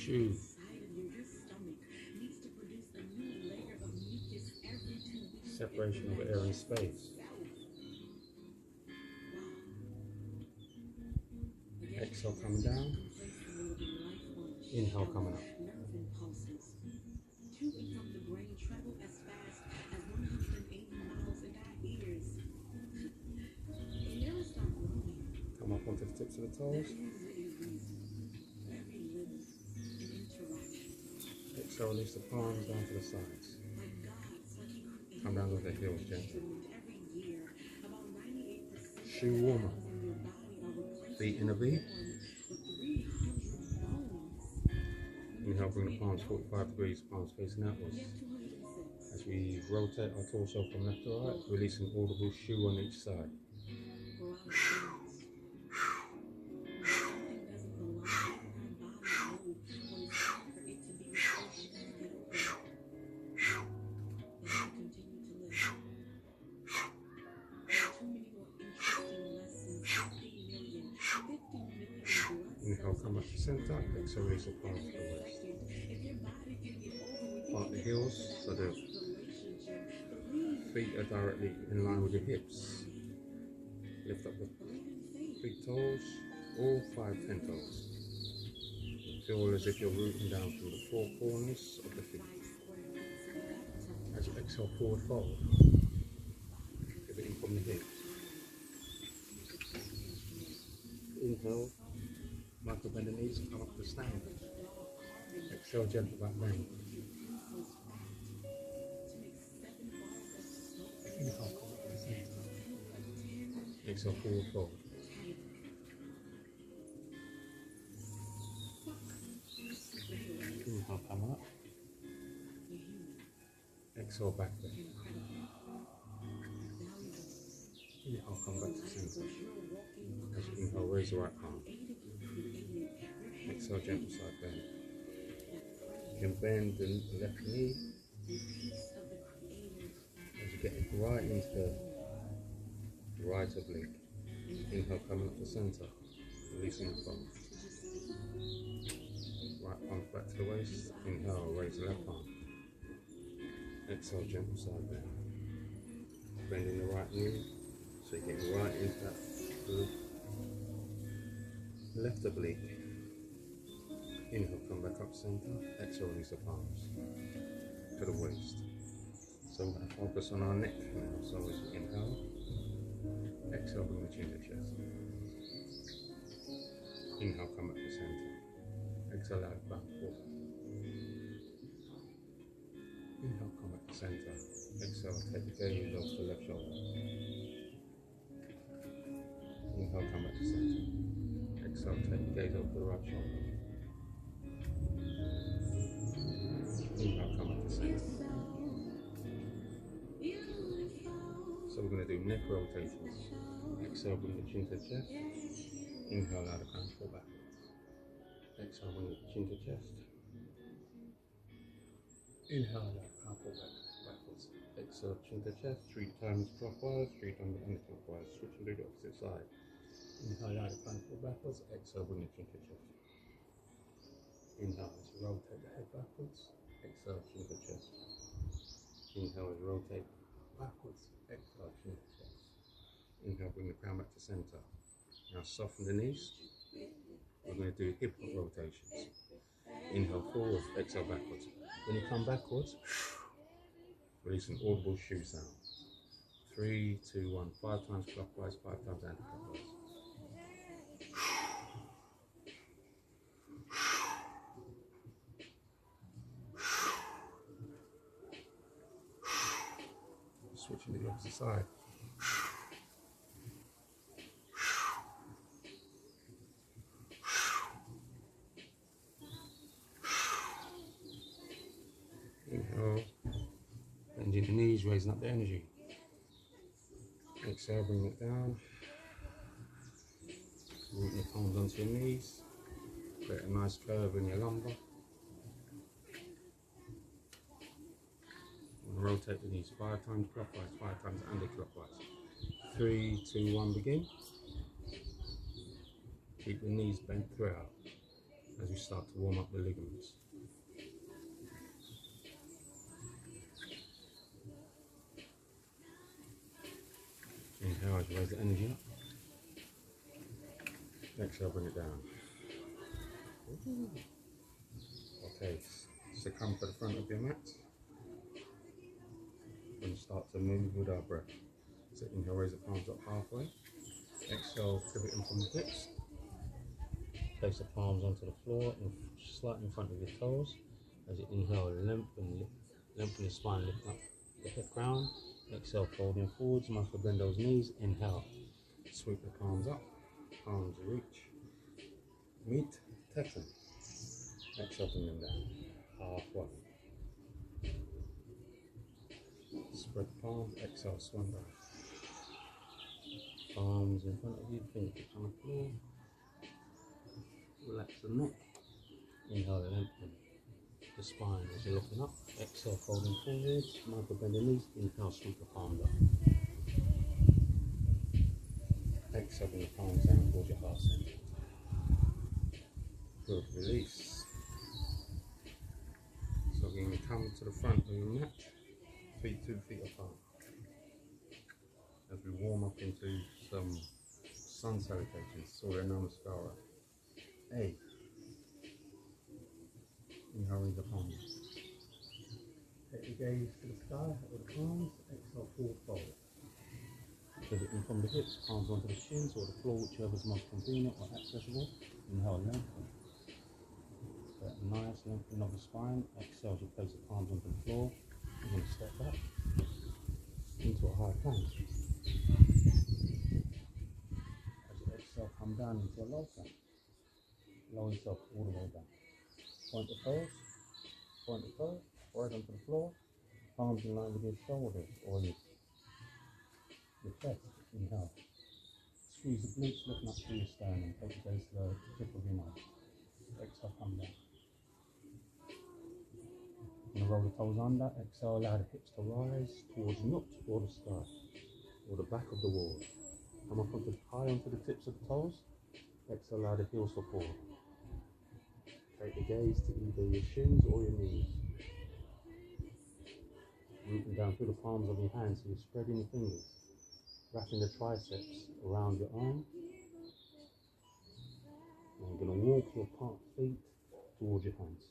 Shu. Separation of air and space. Exhale coming down. Inhale coming up. Come up onto the tips of the toes. Exhale, release the palms down to the sides. Come down with the heels gently. Shu Warmup. Feet in a V. Inhale, bring the palms 45 degrees, palms facing outwards. As we rotate our torso from left to right, release an audible Shu on each side. Inhale, come up to center, exhale, release the palms to the waist. Part the heels so the feet are directly in line with your hips. Lift up the big toes, all 5, 10 toes. Feel as if you're rooting down through the 4 corners of the feet. As you exhale, forward fold. Give it in from the hips. Inhale, micro bend the knees, come up to stand. Exhale, gentle back bend. Inhale, come up to the center. Exhale, forward fold. Inhale, come up. Exhale, back bend. Inhale, come back to center. As you inhale, raise the right arm. Exhale, gentle side bend. You can bend the left knee as you get it right into the right oblique. Inhale, coming up to center, releasing the palm. Right palm back to the waist. Inhale, raise the left arm. Exhale, gentle side bend. Bending the right knee so you're getting right into that left oblique. Inhale, come back up center. Exhale, release the palms to the waist. So we're going to focus on our neck now. So as we inhale, exhale, bring the chin to chest. Inhale, come back to center. Exhale, out back forward. Inhale, come back to center. Exhale, take the gaze off the left shoulder. Inhale, come back to center. Exhale, take the gaze off the right shoulder. Inhale, come back to center. So we're going to do neck rotations. Exhale, bring the chin to chest. Inhale, allow the crown to fall backwards. Exhale, bring the chin to chest. Inhale, allow the crown to fall backwards. Exhale, chin to chest, 3 times clockwise, 3 times anti-clockwise. Switch and do the opposite side. Inhale, allow the crown to fall backwards. Exhale, bring the chin to chest. Inhale, as you rotate the head backwards. Exhale, chin to chest. Inhale, as you rotate backwards. Exhale, chin to chest. Inhale, bring the crown back to center. Now soften the knees. We're going to do hip rotations. Inhale forward, exhale backwards. When you come backwards, release an audible Shu sound. 3, 2, 1. 5 times clockwise, 5 times anti-clockwise. Switching to the opposite side. Inhale, bending the knees, raising up the energy. Exhale, bring it down. Rooting your palms onto your knees. Create a nice curve in your lumbar. Rotate the knees 5 times clockwise, 5 times anti-clockwise. 3, 2, 1, begin. Keep the knees bent throughout. as we start to warm up the ligaments. Inhale as you raise the energy up. Exhale, bring it down. Okay, so come to the front of your mat. And start to move with our breath. So inhale, raise the palms up halfway. Exhale, pivoting from the hips. Place the palms onto the floor, and slightly in front of your toes. As you inhale, lengthen your spine, lift up the hip crown. Exhale, folding forwards, micro bend those knees. Inhale, sweep the palms up, palms reach. Meet, Texan. Exhale, bring them down. Halfway. Spread the palms, exhale, swan down. Palms in front of you, fingertips on the floor. Relax the neck. Inhale, lengthen the spine as you're looking up. Exhale, folding forwards, micro bend the knees. Inhale, sweep the palms up. Exhale, bring the palms down towards your heart center. Good, release. So we're going to come to the front of your mat, feet 2 feet apart. As we warm up into some sun salutations, Surya Namaskara. A. Inhale, raise the palms. Take your gaze to the sky with the palms. Exhale, forward fold. Pivoting from the hips, palms onto the shins or the floor, whichever is most convenient or accessible. Inhale, lengthen. That nice lengthening of the spine. Exhale as you place the palms onto the floor. You're going to step back into a high plank. As you exhale, come down into a low plank. Lower yourself all the way down. Point the toes, right onto the floor. Palms in line with your shoulders or your chest. Inhale. Squeeze the glutes, lifting up through your sternum. Take the gaze to the tip of your nose. Exhale, come down. You're going to roll the toes under. Exhale, allow the hips to rise towards Nut or the sky or the back of the wall. Come up high onto the tips of the toes. Exhale, allow the heels to fall. Take the gaze to either your shins or your knees. Rooting down through the palms of your hands, so you're spreading your fingers, wrapping the triceps around your arm. And you're going to walk your feet towards your hands.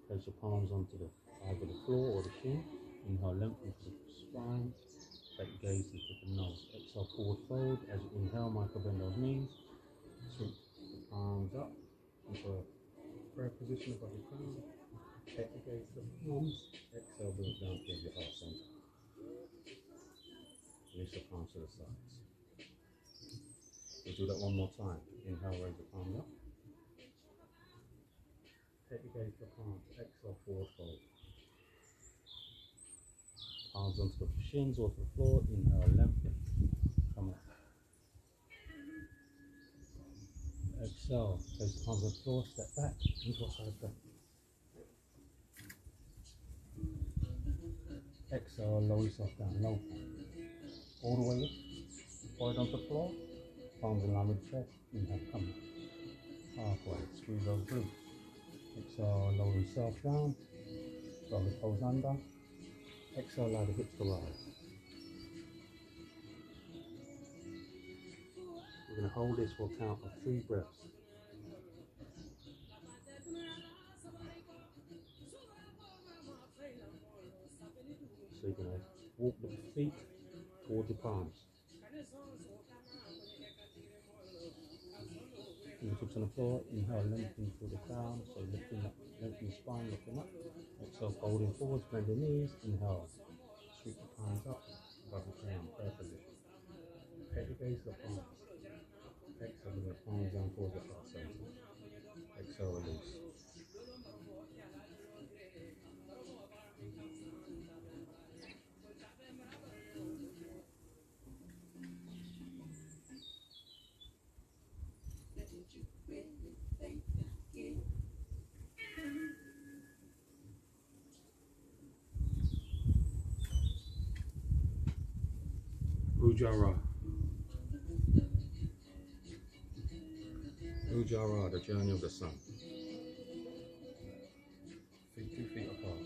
Place your palms onto either the floor or the shin. Inhale, lengthen the spine. Take your gaze to the nose. Exhale, forward fold. As you inhale, micro bend those knees. Sweep the palms up into a prayer position above your crown. Take the gaze to the palms. Exhale, bring it down towards your heart center. Release the palms to the sides. We'll do that one more time. Inhale, raise the palms up. Take the gaze to the palms. Exhale, forward fold. Palms onto the shins or to the floor. Inhale, lengthen. Come up. Exhale, place the palms on the floor, step back into a side plank. Exhale, lower yourself down, low plank. All the way up, forehead onto the floor, palms in line with the chest. Inhale, come up. Halfway, squeeze those glutes. Exhale, lower yourself down, draw the toes under. Exhale, allow the hips to rise. We're going to hold this for a count of 3 breaths. So you're going to walk the feet towards your palms. Fingertips on the floor. Inhale, lengthen through the crown. So lifting up, lengthen the spine, looking up. Exhale, folding forwards, bend the knees. Inhale, sweep the palms up above the crown, prayer position. Take the gaze to the palms. Exhale, bring the palms down towards the heart center. Exhale, release. Udja Ra. Udja Ra, the journey of the sun. Feet 2 feet apart.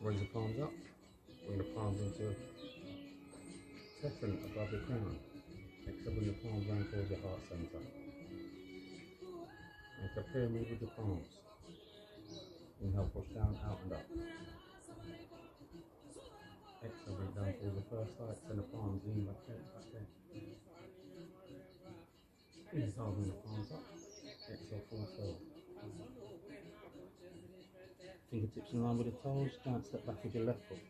Raise the palms up. Bring the palms into Teflon above the crown. Exhale, bring the palms round towards your heart center. Make a pyramid with the palms. Inhale, push down, out and up. Exhale, bring down towards the first eye. Extend the palms, lean back there, back there. Inhale, bring the palms up. Exhale, full forward. Fingertips in line with the toes. Giant step back with your left foot.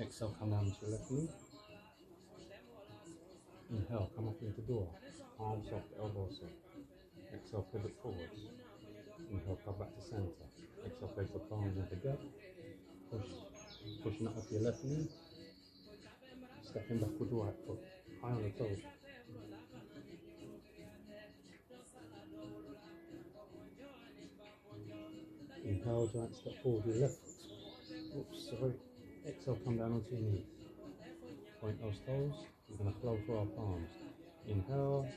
Exhale, come down to your left knee. Inhale, come up into door. Arms soft, elbows soft. Exhale, pivot forwards. Inhale, come back to center. Exhale, place the palms in together. Pushing up off your left knee. Stepping back with the right foot. High on the toes. Inhale, giant step forward with your left foot. Oops, sorry. Exhale, come down onto your knees. Point those toes. We're going to flow through our palms. Inhale,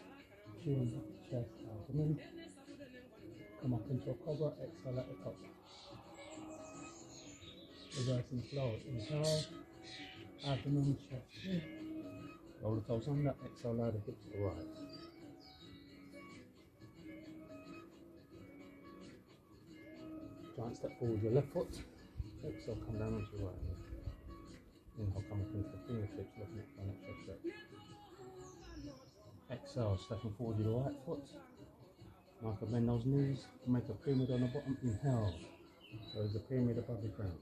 chin, chest, abdomen. Come up into a cobra. Exhale at the top. Reversing flow. Inhale, abdomen, chest, chin. Roll the toes under. Exhale, allow the hips to rise. Giant step forward with your left foot. Exhale, come down onto your right knee. Inhale, come up into the fingertips, looking at the next stretch. Exhale, stepping forward with your right foot. Now can bend those knees, make a pyramid on the bottom. Inhale, raise the pyramid above the crown.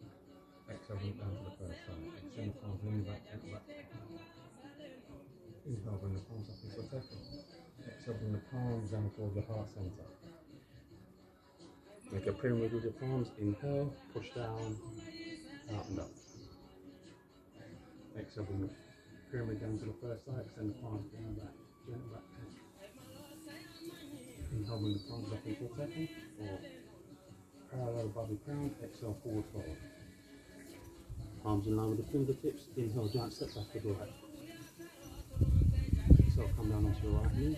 Exhale, bring it down to the first side. Extend the palms, lean back, bend back. Inhale, bring the palms up into a teflon. Exhale, bring the palms down towards the heart center. Make a pyramid with your palms. Inhale, push down, out and up. Exhale, bring the pyramid down to the first side. Extend the palms down, back, gently back. Inhale, bring the palms up into a teflon or parallel above the crown. Exhale, forward fold. Palms in line with the fingertips. Inhale, giant step back with the right. Exhale, come down onto your right knee.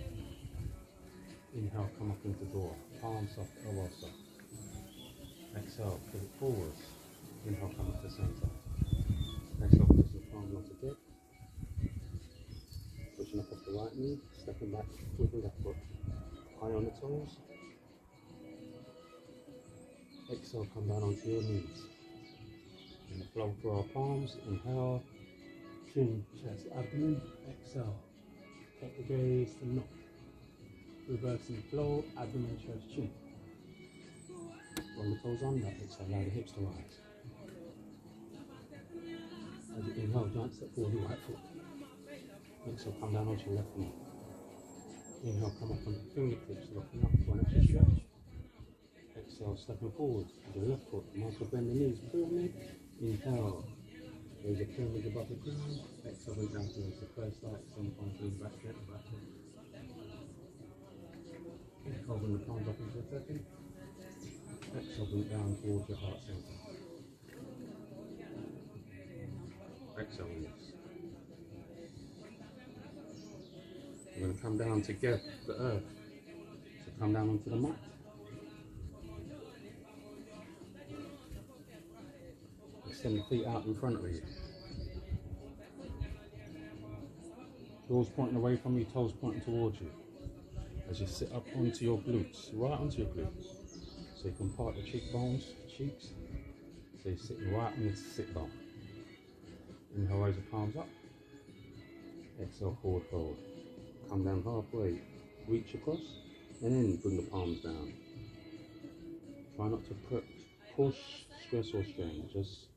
Inhale, come up into door. Palms soft, elbows soft. Exhale, pivot forwards. Inhale, come up to center. Exhale, push the palms onto deck. Pushing up off the right knee. Stepping back with the left foot. High on the toes. Exhale, come down onto your knees. And flow through our palms. Inhale, chin, chest, abdomen. Exhale, take the gaze to knock. Reversing flow, abdomen, chest, chin. Roll the toes under. Exhale, allow the hips to rise. As you inhale, giant step forward, your right foot. Exhale, come down onto your left knee. Inhale, come up on the fingertips, looking up for an extra stretch. Exhale, stepping forward with your left foot. Micro bend the knees, pyramid. Inhale, raise the pyramid above the ground. Exhale, bring down towards the first eye. Extend the palms, lean back, gently back. Inhale, bring the palms up into a teflon. Exhale, bring it down towards your heart center. Exhale, release. We're going to come down together, the earth. So come down onto the mat. Extend the feet out in front of you. Doors pointing away from you, toes pointing towards you. As you sit up onto your glutes, right onto your glutes. So you can part the cheekbones, cheeks. So you're sitting right on the sit bone. Inhale, raise the palms up. Exhale, forward fold. Come down halfway, reach across, and then bring the palms down. Try not to push, stress or strain. Just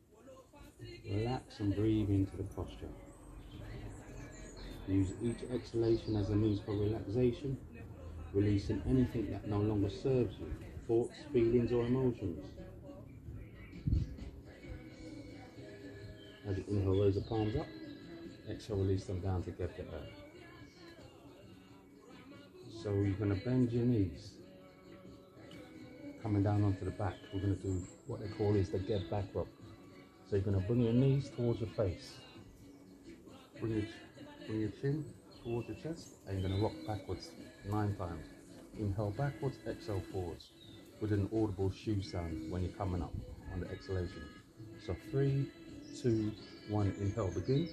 relax and breathe into the posture. Use each exhalation as a means for relaxation, releasing anything that no longer serves you, thoughts, feelings or emotions. As you inhale, raise the palms up. Exhale, release them down together to earth. So you're going to bend your knees, coming down onto the back. We're going to do what they call is the get back rope. So you're going to bring your knees towards your face. Bring your Bring your chin towards your chest, and you're going to rock backwards 9 times. Inhale backwards, exhale forwards, with an audible shoe sound when you're coming up on the exhalation. So 3, 2, 1, inhale, begin.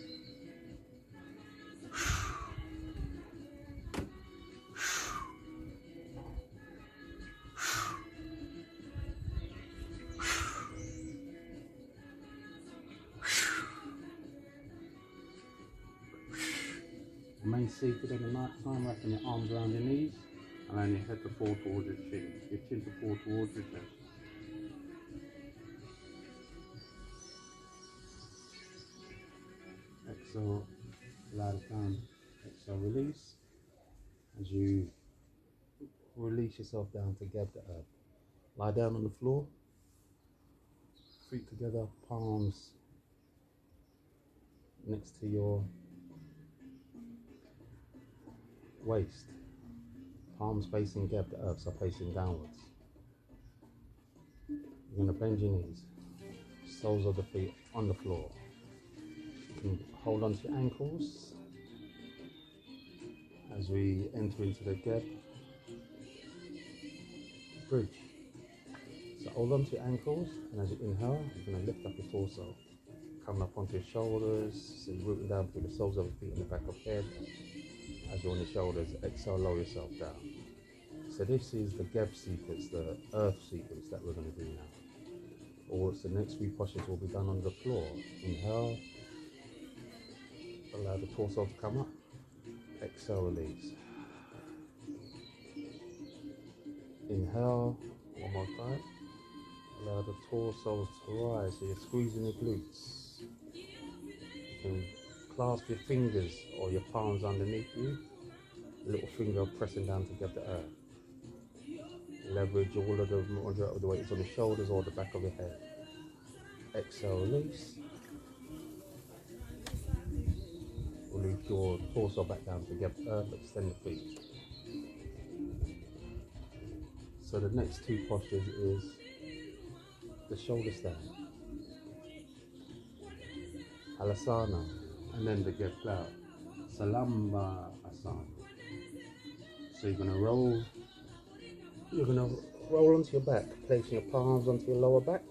Remain seated in the night time, wrapping your arms around your knees, allowing your head to fall towards your chin to fall towards your chest. Exhale, allow the down, exhale, release. As you release yourself down to get the earth. Lie down on the floor, feet together, palms next to your waist, palms facing gap, the earth, so facing downwards. You're going to bend your knees, soles of the feet on the floor. You can hold on to your ankles as we enter into the gap bridge. So hold on to your ankles, and as you inhale, you're going to lift up your torso, coming up onto your shoulders, so you're rooting down through the soles of the feet and the back of the head. As you're on your shoulders, exhale, lower yourself down. So this is the gap sequence, the earth sequence that we're going to do now. Or the next few postures will be done on the floor. Inhale, allow the torso to come up. Exhale, release. Inhale, one more time. Allow the torso to rise, so you're squeezing your glutes. You can clasp your fingers or your palms underneath you. Little finger pressing down to get the earth. Leverage all of the majority of the weight is on the shoulders or the back of your head. Exhale, release. Release your torso back down to get the earth, extend the feet. So the next 2 postures is the shoulder stand, Halasana, and then the get cloud, Salamba Asana. So you're gonna roll onto your back, placing your palms onto your lower back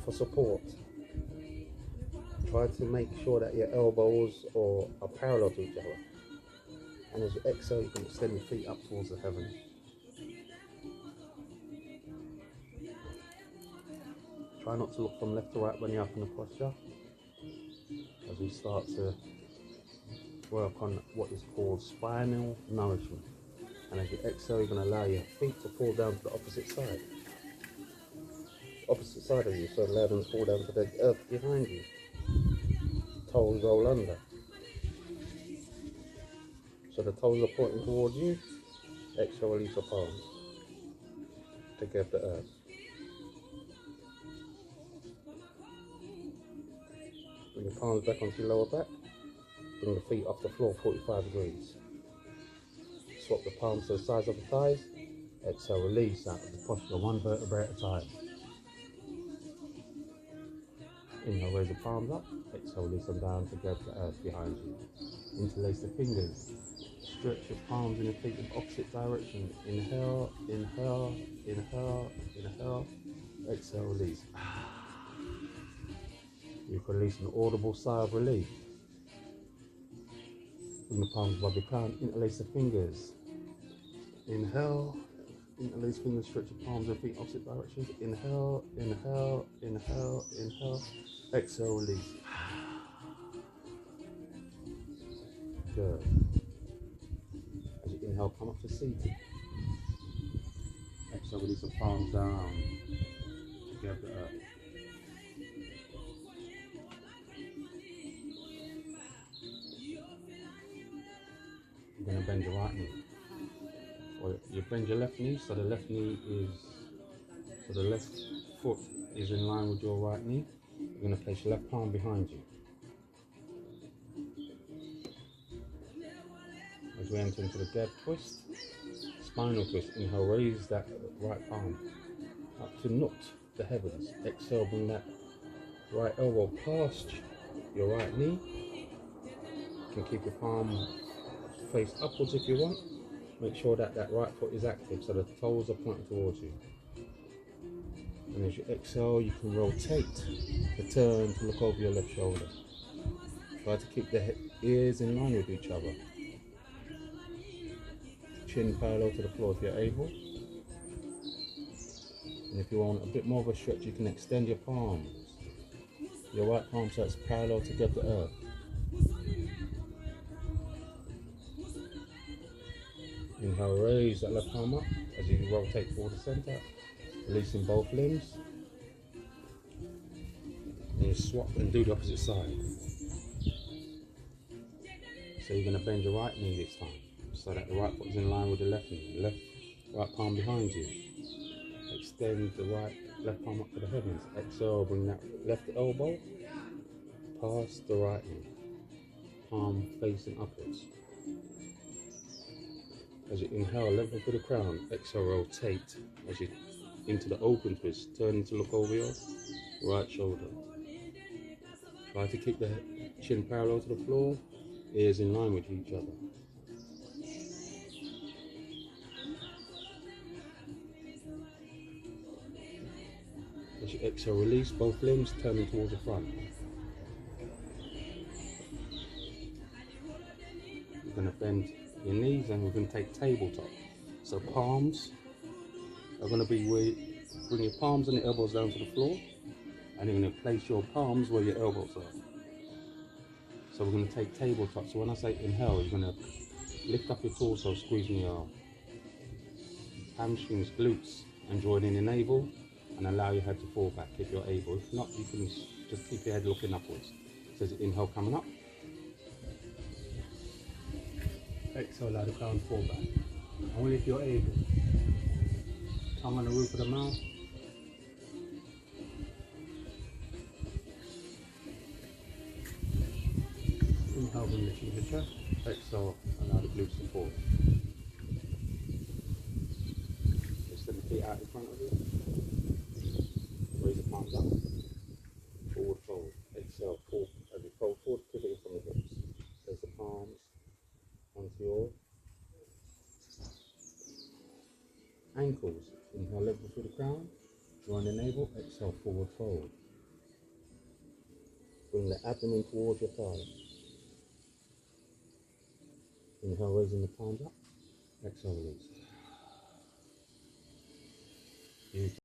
for support. Try to make sure that your elbows are parallel to each other. And as you exhale, you can extend your feet up towards the heavens. Try not to look from left to right when you're up in the posture, as we start to work on what is called spinal nourishment. And as you exhale, you're going to allow your feet to fall down to the opposite side of you, so allow them to fall down to the earth behind you. Toes roll under, so the toes are pointing towards you. Exhale, release your palms to get the earth. Bring your palms back onto your lower back. Bring the feet off the floor 45 degrees. Swap the palms to the sides of the thighs. Exhale, release out of the posture, 1 vertebrae at a time. Inhale, raise the palms up. Exhale, release them down to get the earth behind you. Interlace the fingers. Stretch your palms and your feet in opposite direction. Inhale, inhale, inhale, inhale. Exhale, release. You can release an audible sigh of relief. Bring the palms above your crown. Interlace the fingers. Inhale. Interlace fingers, stretch your palms and feet opposite directions. Inhale, inhale, inhale, inhale. Exhale, release. Good. As you inhale, come up to seated. Exhale, release the palms down. Together up. You're going to bend your right knee. Or you bend your left knee, so the left foot is in line with your right knee. You're going to place your left palm behind you. As we enter into the dead twist, spinal twist, inhale, raise that right palm up to nut the heavens. Exhale, bring that right elbow past your right knee. You can keep your palm face upwards if you want. Make sure that that right foot is active so the toes are pointing towards you. And as you exhale, you can rotate to turn to look over your left shoulder. Try to keep the ears in line with each other. Chin parallel to the floor if you're able. And if you want a bit more of a stretch, you can extend your palms. Your right palm so it's parallel together to earth. Inhale, raise that left palm up as you rotate toward the center, releasing both limbs. And you swap and do the opposite side. So you're going to bend your right knee this time, so that the right foot is in line with the left knee. Right palm behind you. Extend the left palm up to the heavens. Exhale, bring that left elbow past the right knee. Palm facing upwards. As you inhale, level through the crown. Exhale, rotate as you into the open twist. Turning to look over your right shoulder. Try to keep the chin parallel to the floor, ears in line with each other. As you exhale, release both limbs, turning towards the front. You're going to bend your knees and we're going to take tabletop. So palms are going to be where you bring your palms and your elbows down to the floor, and you're going to place your palms where your elbows are. So we're going to take tabletop. So when I say inhale, you're going to lift up your torso, squeezing your hamstrings, glutes, and join in your navel, and allow your head to fall back if you're able. If not, you can just keep your head looking upwards. So inhale coming up. Exhale, allow the crown to fall back. Only if you're able. Tongue on the roof of the mouth. Inhale, bring the chin to the chest. Exhale, allow the glutes to fall. Extend the feet out in front of you. Raise the palms up. Forward fold. Exhale, fold. As you fold forward, pivoting from the hips. Place the palms onto your ankles. Inhale, level through the crown. Join the navel. Exhale, forward fold. Bring the abdomen towards your thighs. Inhale, raising the palms up. Exhale, release.